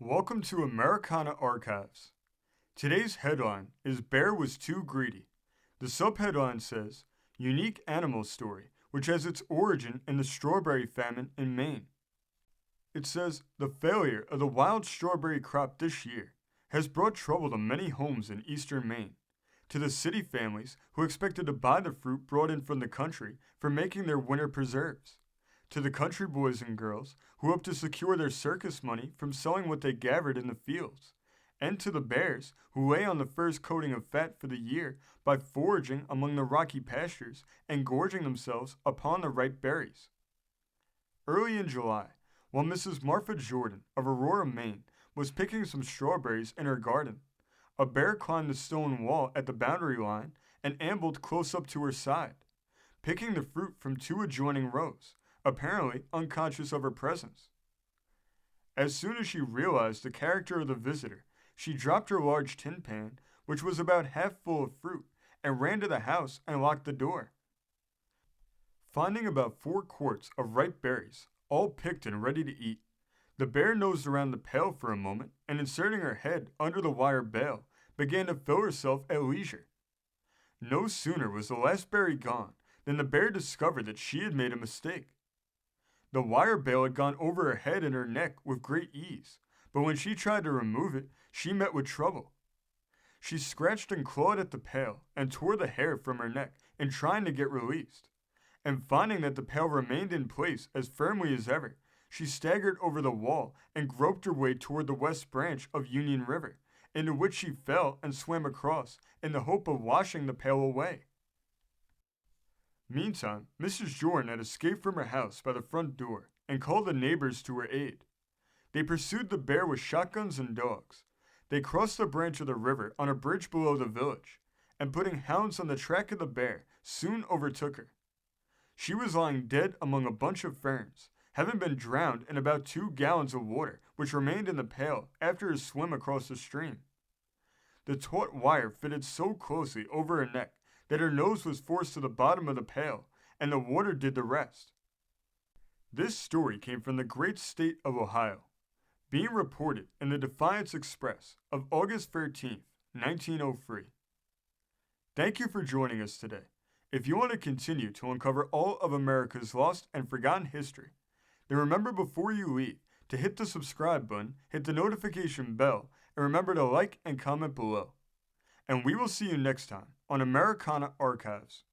Welcome to Americana Archives. Today's headline is Bear Was Too Greedy. The subheadline says, Unique Animal Story, which has its origin in the strawberry famine in Maine. It says, the failure of the wild strawberry crop this year has brought trouble to many homes in eastern Maine, to the city families who expected to buy the fruit brought in from the country for making their winter preserves, to the country boys and girls who hope to secure their circus money from selling what they gathered in the fields, and to the bears who lay on the first coating of fat for the year by foraging among the rocky pastures and gorging themselves upon the ripe berries. Early in July, while Mrs. Martha Jordan of Aurora, Maine, was picking some strawberries in her garden, a bear climbed the stone wall at the boundary line and ambled close up to her side, picking the fruit from two adjoining rows, apparently unconscious of her presence. As soon as she realized the character of the visitor, she dropped her large tin pan, which was about half full of fruit, and ran to the house and locked the door. Finding about 4 quarts of ripe berries, all picked and ready to eat, the bear nosed around the pail for a moment and, inserting her head under the wire bail, began to fill herself at leisure. No sooner was the last berry gone than the bear discovered that she had made a mistake. The wire bail had gone over her head and her neck with great ease, but when she tried to remove it, she met with trouble. She scratched and clawed at the pail and tore the hair from her neck in trying to get released. And finding that the pail remained in place as firmly as ever, she staggered over the wall and groped her way toward the west branch of Union River, into which she fell and swam across in the hope of washing the pail away. Meantime, Mrs. Jordan had escaped from her house by the front door and called the neighbors to her aid. They pursued the bear with shotguns and dogs. They crossed the branch of the river on a bridge below the village, and putting hounds on the track of the bear, soon overtook her. She was lying dead among a bunch of ferns, having been drowned in about 2 gallons of water which remained in the pail after her swim across the stream. The taut wire fitted so closely over her neck that her nose was forced to the bottom of the pail, and the water did the rest. This story came from the great state of Ohio, being reported in the Defiance Express of August 13th, 1903. Thank you for joining us today. If you want to continue to uncover all of America's lost and forgotten history, then remember before you leave to hit the subscribe button, hit the notification bell, and remember to like and comment below. And we will see you next time on Americana Archives.